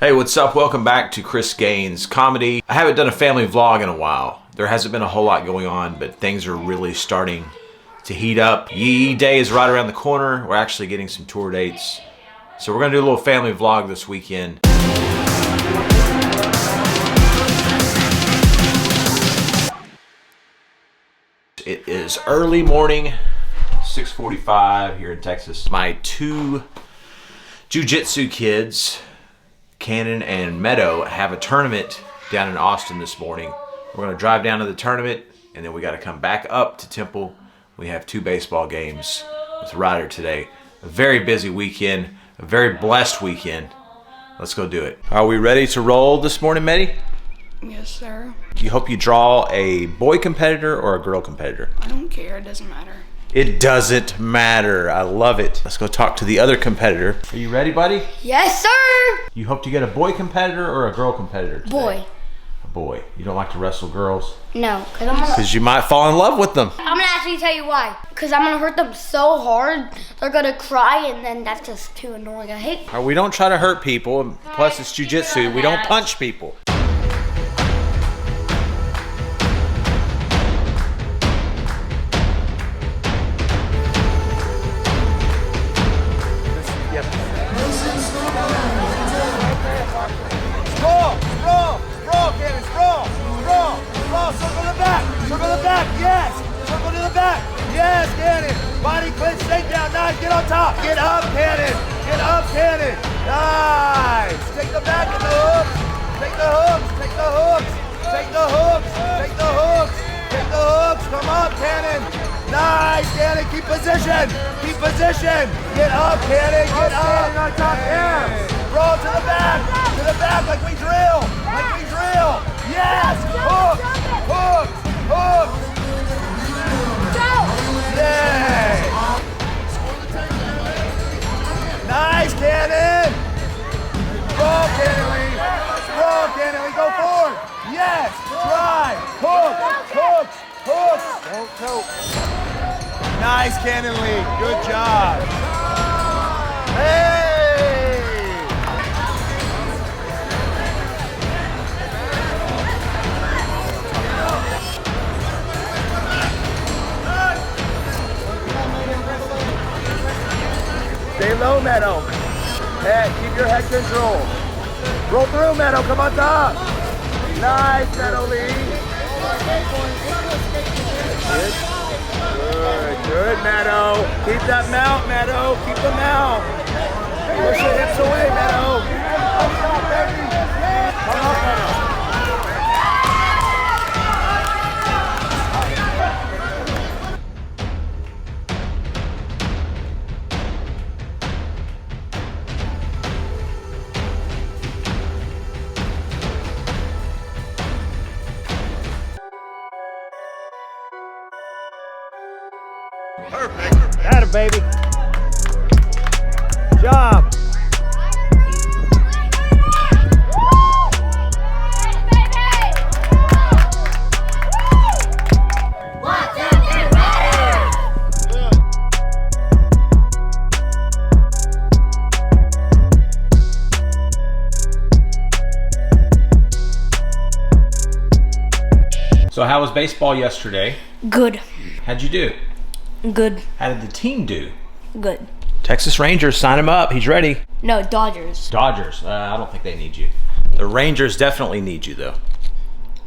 Hey, what's up? Welcome back to Casa de Gainz Comedy. I haven't done a family vlog in a while. There hasn't been a whole lot going on, but things are really starting to heat up. Yee Yee Day is right around the corner. We're actually getting some tour dates. So we're gonna do a little family vlog this weekend. It is early morning, 6:45 here in Texas. My two jiu-jitsu kids, Cannon and Meadow, have a tournament down in Austin this morning. We're gonna drive down to the tournament and then we gotta come back up to Temple. We have 2 baseball games with Ryder today. A very busy weekend, a very blessed weekend. Let's go do it. Are we ready to roll this morning, Meddy? Yes, sir. You hope you draw a boy competitor or a girl competitor? I don't care, it doesn't matter. It doesn't matter. I love it. Let's go talk to the other competitor. Are you ready, buddy? Yes, sir! You hope to get a boy competitor or a girl competitor today? Boy. A boy. You don't like to wrestle girls? No, because You might fall in love with them. I'm gonna actually tell you why. Because I'm gonna hurt them so hard, they're gonna cry, and then that's just too annoying. I hate. We don't try to hurt people, and plus it's jiu-jitsu. We don't punch people. Circle the back, yes! Circle to the back, yes, Cannon! Body clinch, stay down, nice, get on top! Get up, Cannon! Get up, Cannon! Nice! Take the back and the hooks! Take the hooks, take the hooks! Take the hooks, take the hooks! Take the hooks, come up, Cannon! Nice, Cannon, keep position! Keep position! Get up, Cannon, get up! On top, yeah! Roll to the back like we drill! Like we drill! Yes! Hooks! Hooks! Hooks! Yay! Nice, Cannon! Roll, Cannon! Roll, Cannon! Go forward! Yes! Drive! Hooks! Hooks! Hooks! Don't choke. Nice, Cannon Lee. Good job. Hey! Stay low, Meadow. Head, keep your head control. Roll through, Meadow, come on top. Nice, Meadow Lee. Good, Meadow. Keep that mount, Meadow. Keep the mount. Push your hips away, Meadow. Come on, Meadow. Perfect. Atta baby. Good job. So how was baseball yesterday? Good. How'd you do? Good. How did the team do? Good. Texas Rangers, sign him up. He's ready. No, Dodgers. Dodgers, I don't think they need you. The Rangers definitely need you, though.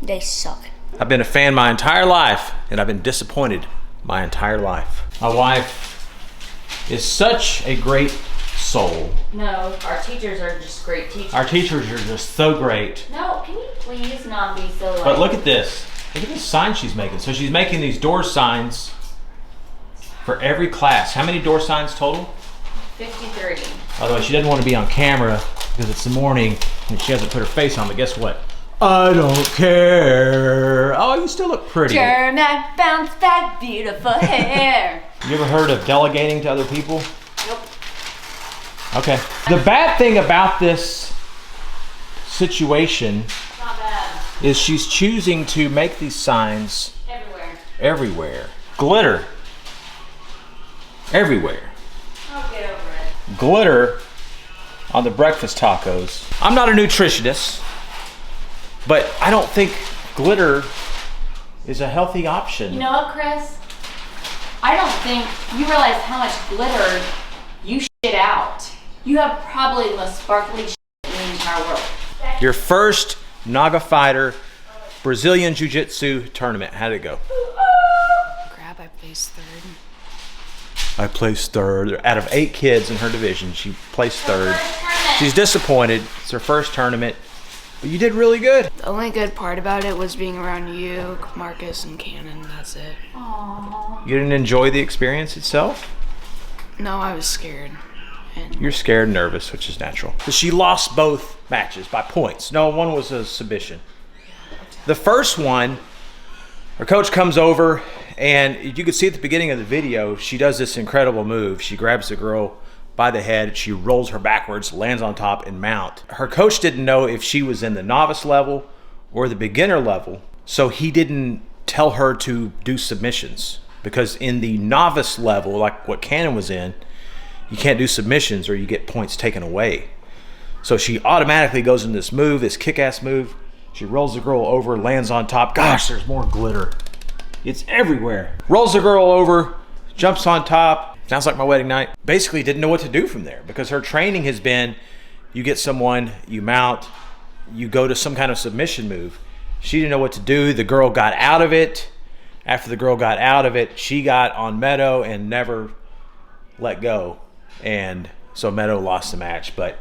They suck. I've been a fan my entire life, and I've been disappointed my entire life. My wife is such a great soul. No, our teachers are just great teachers. Our teachers are just so great. No, can you please not be so like... But look at this. Look at this sign she's making. So she's making these door signs for every class. How many door signs total? 53. By the way, she doesn't want to be on camera because it's the morning and she hasn't put her face on, but guess what? I don't care. Oh, you still look pretty. German bounce back, beautiful hair. You ever heard of delegating to other people? Nope. Okay. The bad thing about this situation Not bad. is she's choosing to make these signs everywhere. Glitter. Everywhere. I'll get over it. Glitter on the breakfast tacos. I'm not a nutritionist, but I don't think glitter is a healthy option. You know what, Chris? I don't think you realize how much glitter you shit out. You have probably the most sparkly shit in the entire world. Your first Naga fighter Brazilian Jiu-Jitsu tournament. How'd it go? Crap, I placed third. I placed third. Out of 8 kids in her division, she placed third. She's disappointed. It's her first tournament, but you did really good. The only good part about it was being around you, Marcus, and Cannon. That's it. Aww. You didn't enjoy the experience itself? No, I was scared. And You're scared and nervous, which is natural. But she lost both matches by points. No, one was a submission. The first one, her coach comes over, and you could see at the beginning of the video, she does this incredible move. She grabs the girl by the head, she rolls her backwards, lands on top, and mount. Her coach didn't know if she was in the novice level or the beginner level, so he didn't tell her to do submissions. Because in the novice level, like what Cannon was in, you can't do submissions or you get points taken away. So she automatically goes in this move, this kick-ass move. She rolls the girl over, lands on top. Gosh, there's more glitter. It's everywhere. Rolls the girl over, jumps on top. Sounds like my wedding night. Basically didn't know what to do from there because her training has been, you get someone, you mount, you go to some kind of submission move. She didn't know what to do. The girl got out of it. After the girl got out of it, she got on Meadow and never let go. And so Meadow lost the match. But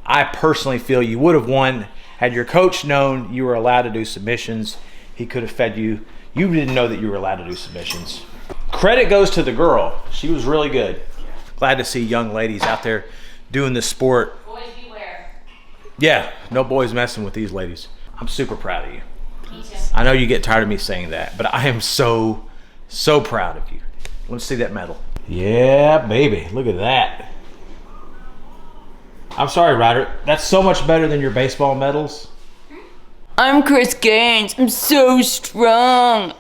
I personally feel you would have won had your coach known you were allowed to do submissions. He could have fed you. You didn't know that you were allowed to do submissions. Credit goes to the girl. She was really good. Glad to see young ladies out there doing this sport. Boys beware. Yeah, no boys messing with these ladies. I'm super proud of you. Me too. I know you get tired of me saying that, but I am so proud of you. Let's see that medal. Yeah, baby. Look at that. I'm sorry, Ryder. That's so much better than your baseball medals. I'm Chris Gainz. I'm so strong.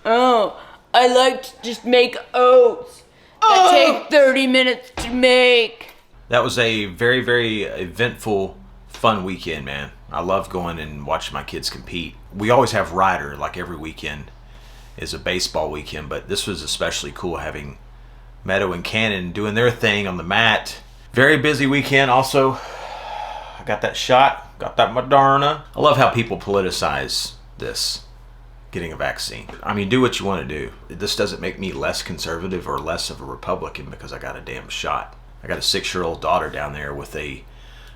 Oh, I like to just make oats that take 30 minutes to make. That was a very, very eventful, fun weekend, man. I love going and watching my kids compete. We always have Ryder, like every weekend is a baseball weekend, but this was especially cool having Meadow and Cannon doing their thing on the mat. Very busy weekend also. I got that shot, got that Moderna. I love how people politicize this, getting a vaccine. I mean, do what you want to do. This doesn't make me less conservative or less of a Republican because I got a damn shot. I got a 6-year-old daughter down there with a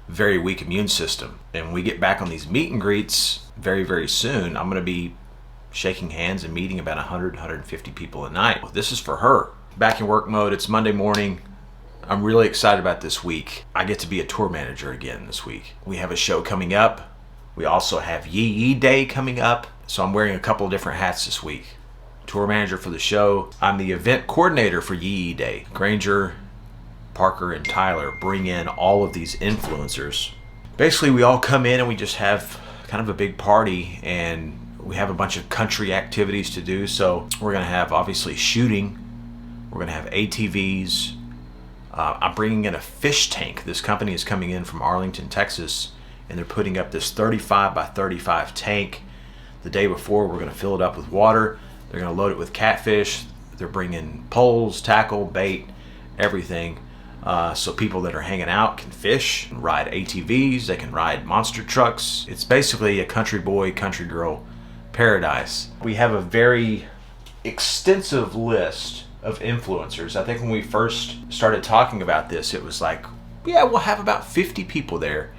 very weak immune system. And when we get back on these meet and greets very, very soon, I'm going to be shaking hands and meeting about 100, 150 people a night. This is for her. Back in work mode. It's Monday morning. I'm really excited about this week. I get to be a tour manager again this week. We have a show coming up. We also have Yee Yee Day coming up. So I'm wearing a couple of different hats this week. Tour manager for the show. I'm the event coordinator for Yee Yee Day. Granger, Parker, and Tyler bring in all of these influencers. Basically, we all come in and we just have kind of a big party, and we have a bunch of country activities to do. So we're gonna have obviously shooting. We're gonna have ATVs. I'm bringing in a fish tank. This company is coming in from Arlington, Texas, and they're putting up this 35 by 35 tank. The day before, we're gonna fill it up with water. They're gonna load it with catfish. They're bringing poles, tackle, bait, everything. So people that are hanging out can fish, ride ATVs, they can ride monster trucks. It's basically a country boy, country girl paradise. We have a very extensive list of influencers. I think when we first started talking about this, it was like, yeah, we'll have about 50 people there.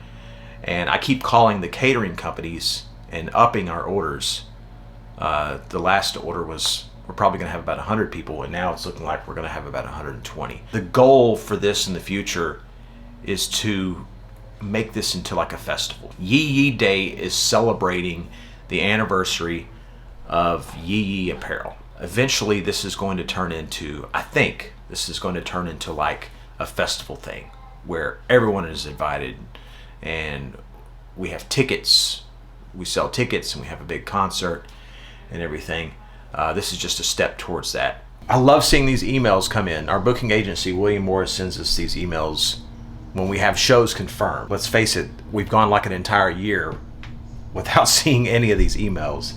And I keep calling the catering companies and upping our orders. The last order was, we're probably gonna have about 100 people, and now it's looking like we're gonna have about 120. The goal for this in the future is to make this into like a festival. Yee Yee Day is celebrating the anniversary of Yee Yee apparel. Eventually this is going to turn into, I think this is going to turn into like a festival thing where everyone is invited and we have tickets, we sell tickets, and we have a big concert and everything. This is just a step towards that. I love seeing these emails come in. Our booking agency, William Morris, sends us these emails when we have shows confirmed. Let's face it, we've gone like an entire year without seeing any of these emails.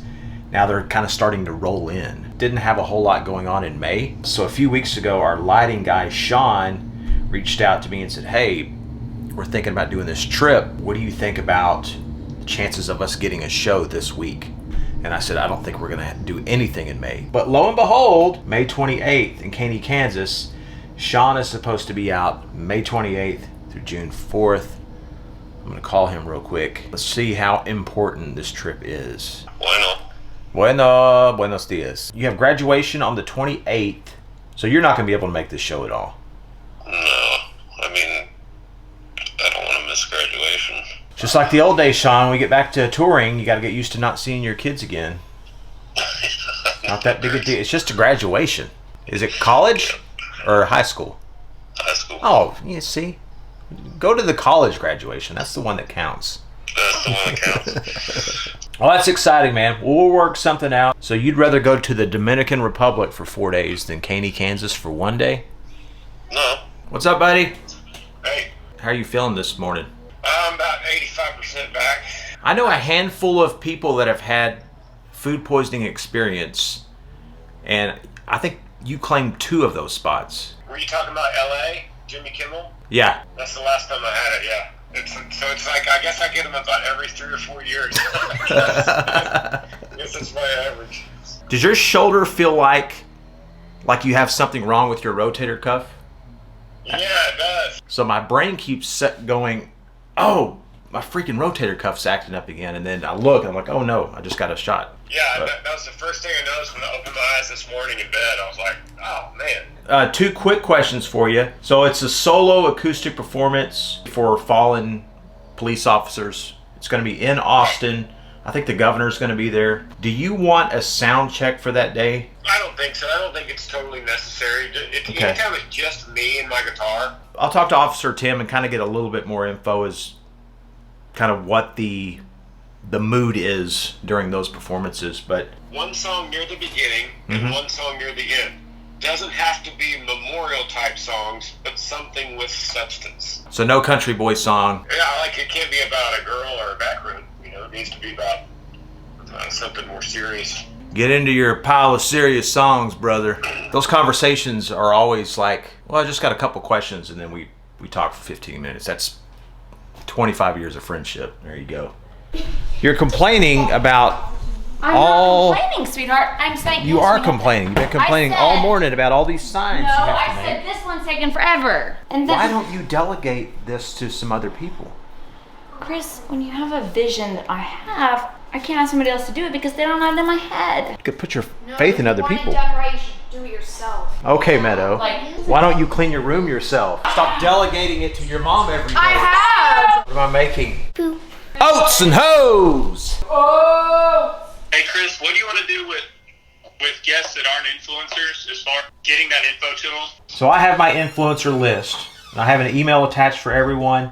Now they're kind of starting to roll in. Didn't have a whole lot going on in May. So a few weeks ago, our lighting guy, Sean, reached out to me and said, hey, we're thinking about doing this trip. What do you think about the chances of us getting a show this week? And I said, I don't think we're gonna do anything in May. But lo and behold, May 28th in Caney, Kansas, Sean is supposed to be out May 28th through June 4th. I'm gonna call him real quick. Let's see how important this trip is. Buenos dias. You have graduation on the 28th, so you're not gonna be able to make this show at all. No, I mean, I don't want to miss graduation. Just like the old days, Sean, we get back to touring, you gotta get used to not seeing your kids again. Not that big a deal. It's just a graduation. Is it college or high school? High school. Oh, you see? Go to the college graduation. That's the one that counts. That's the one that counts. Well, that's exciting, man. We'll work something out. So you'd rather go to the Dominican Republic for 4 days than Caney, Kansas for 1 day? No. What's up, buddy? Hey, How are you feeling this morning? I'm about 85% back. I know a handful of people that have had food poisoning experience, and I think you claimed 2 of those spots. Were you talking about LA? Jimmy Kimmel? Yeah. That's the last time I had it, yeah. It's like, I guess I get them about every 3 or 4 years. I guess that's my average. Does your shoulder feel like you have something wrong with your rotator cuff? Yeah, it does. So my brain keeps going, oh, my freaking rotator cuff's acting up again. And then I look and I'm like, oh no, I just got a shot. Yeah, that was the first thing I noticed when I opened my eyes this morning in bed. I was like, oh man. 2 quick questions for you. So it's a solo acoustic performance for fallen police officers. It's going to be in Austin. I think the governor's going to be there. Do you want a sound check for that day? I don't think so. I don't think it's totally necessary. Okay. Anytime it's just me and my guitar. I'll talk to Officer Tim and kind of get a little bit more info as kind of what the mood is during those performances. But One song near the beginning and one song near the end. Doesn't have to be memorial type songs, but something with substance. so no country boy song. Yeah, like it can't be about a girl or a back road. You know, it needs to be about something more serious. Get into your pile of serious songs, brother. Those conversations are always like, well, I just got a couple questions, and then we talk for 15 minutes. That's 25 years of friendship. There you go. You're complaining about I'm all... not complaining, sweetheart. I'm saying You are complaining. You've been complaining all morning about all these signs No, you have to I make. said this one's taking forever. And Why then, don't you delegate this to some other people? Chris, when you have a vision that I have, I can't ask somebody else to do it because they don't have it in my head. You could put your faith in other people. Done right, you should do it yourself. Okay, Meadow. Like- Why don't you clean your room yourself? Stop delegating it to your mom every day. I have. What am I making? Oats and hoes! Hey Chris, what do you want to do with guests that aren't influencers as far as getting that info to them? So I have my influencer list. And I have an email attached for everyone.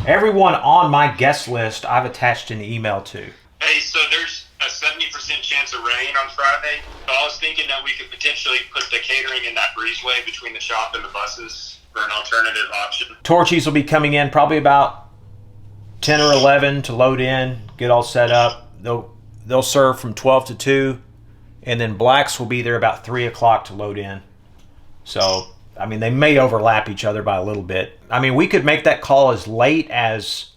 Everyone on my guest list, I've attached an email to. Hey, so there's a 70% chance of rain on Friday. So I was thinking that we could potentially put the catering in that breezeway between the shop and the buses for an alternative option. Torchies will be coming in probably about 10 or 11 to load in, get all set up. They'll serve from 12 to 2, and then Blacks will be there about 3 o'clock to load in. So, I mean, they may overlap each other by a little bit. I mean, we could make that call as late as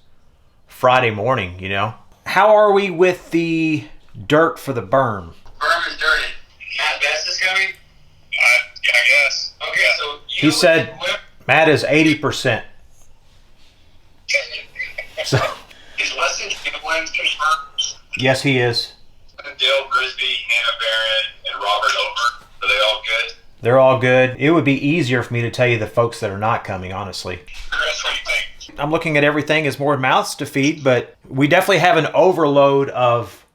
Friday morning, you know? How are we with the dirt for the berm? Berm is dirty. Matt Best is coming? Yeah, I guess. Okay, so He said Matt is 80%. So, Is Weston Chamberlain confirmed? yes, he is. Dale Grisby, Hannah Barrett, and Robert Over. Are they all good? They're all good. It would be easier for me to tell you the folks that are not coming, honestly. Chris, what do you think? I'm looking at everything as more mouths to feed, but we definitely have an overload of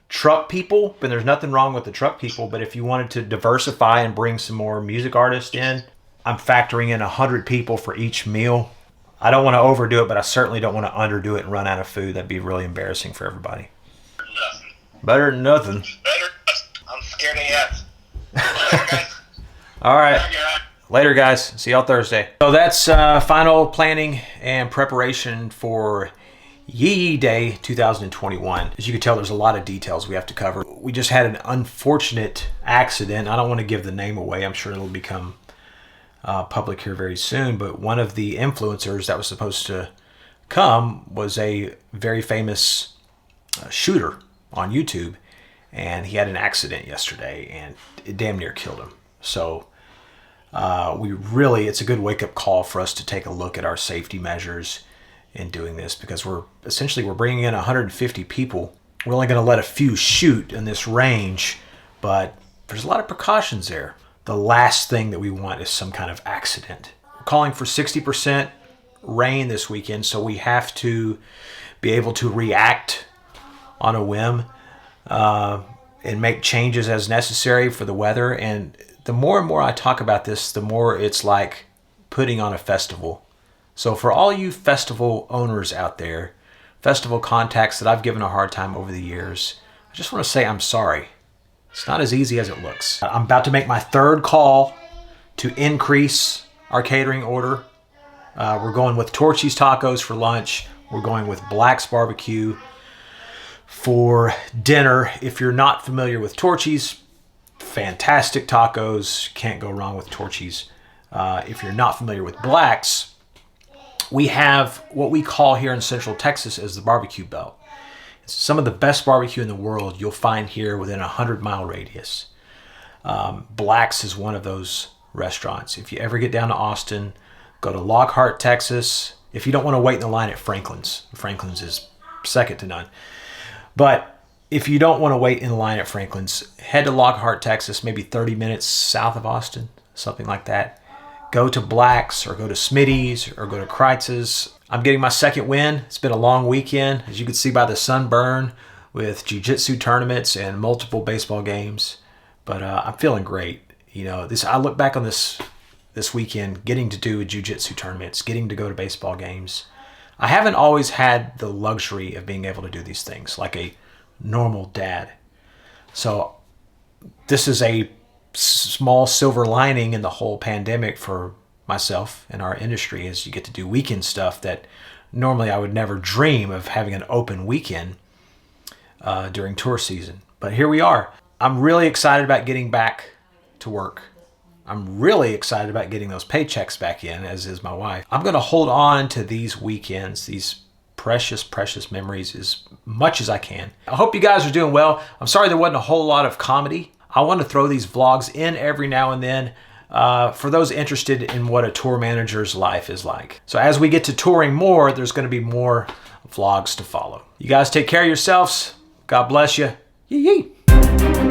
truck people, and there's nothing wrong with the truck people, but if you wanted to diversify and bring some more music artists in, I'm factoring in 100 people for each meal. I don't want to overdo it, but I certainly don't want to underdo it and run out of food. That'd be really embarrassing for everybody. Nothing. Better than nothing. Better. I'm scared of yet. All right. Later, guys. See y'all Thursday. So that's final planning and preparation for Yee Yee Day 2021. As you can tell, there's a lot of details we have to cover. We just had an unfortunate accident. I don't want to give the name away. I'm sure it'll become public here very soon. But one of the influencers that was supposed to come was a very famous shooter on YouTube. And he had an accident yesterday and it damn near killed him. So it's a good wake-up call for us to take a look at our safety measures in doing this, because we're bringing in 150 people. We're only going to let a few shoot in this range, but there's a lot of precautions there. The last thing that we want is some kind of accident. We're calling for 60% rain this weekend, so we have to be able to react on a whim and make changes as necessary for the weather. And the more and more I talk about this, the more it's like putting on a festival. So for all you festival owners out there, festival contacts that I've given a hard time over the years, I just want to say I'm sorry. It's not as easy as it looks. I'm about to make my third call to increase our catering order. We're going with Torchy's Tacos for lunch. We're going with Black's Barbecue for dinner. If you're not familiar with Torchy's, fantastic tacos. Can't go wrong with Torchy's. If you're not familiar with Black's, we have what we call here in Central Texas as the barbecue belt. It's some of the best barbecue in the world you'll find here within a 100-mile radius. Black's is one of those restaurants. If you ever get down to Austin, go to Lockhart, Texas. If you don't want to wait in the line at Franklin's is second to none. But if you don't want to wait in the line at Franklin's, head to Lockhart, Texas, maybe 30 minutes south of Austin, something like that. Go to Black's or go to Smitty's or go to Kreitz's. I'm getting my second win. It's been a long weekend, as you can see by the sunburn, with jiu-jitsu tournaments and multiple baseball games. But I'm feeling great. You know, I look back on this weekend, getting to do jiu-jitsu tournaments, getting to go to baseball games. I haven't always had the luxury of being able to do these things like a normal dad. So this is a small silver lining in the whole pandemic for myself and our industry, is you get to do weekend stuff that normally I would never dream of having an open weekend during tour season. But here we are. I'm really excited about getting back to work. I'm really excited about getting those paychecks back in, as is my wife. I'm going to hold on to these weekends, these precious, precious memories, as much as I can. I hope you guys are doing well. I'm sorry there wasn't a whole lot of comedy. I want to throw these vlogs in every now and then for those interested in what a tour manager's life is like. So as we get to touring more, there's going to be more vlogs to follow. You guys take care of yourselves. God bless you. Yee yee.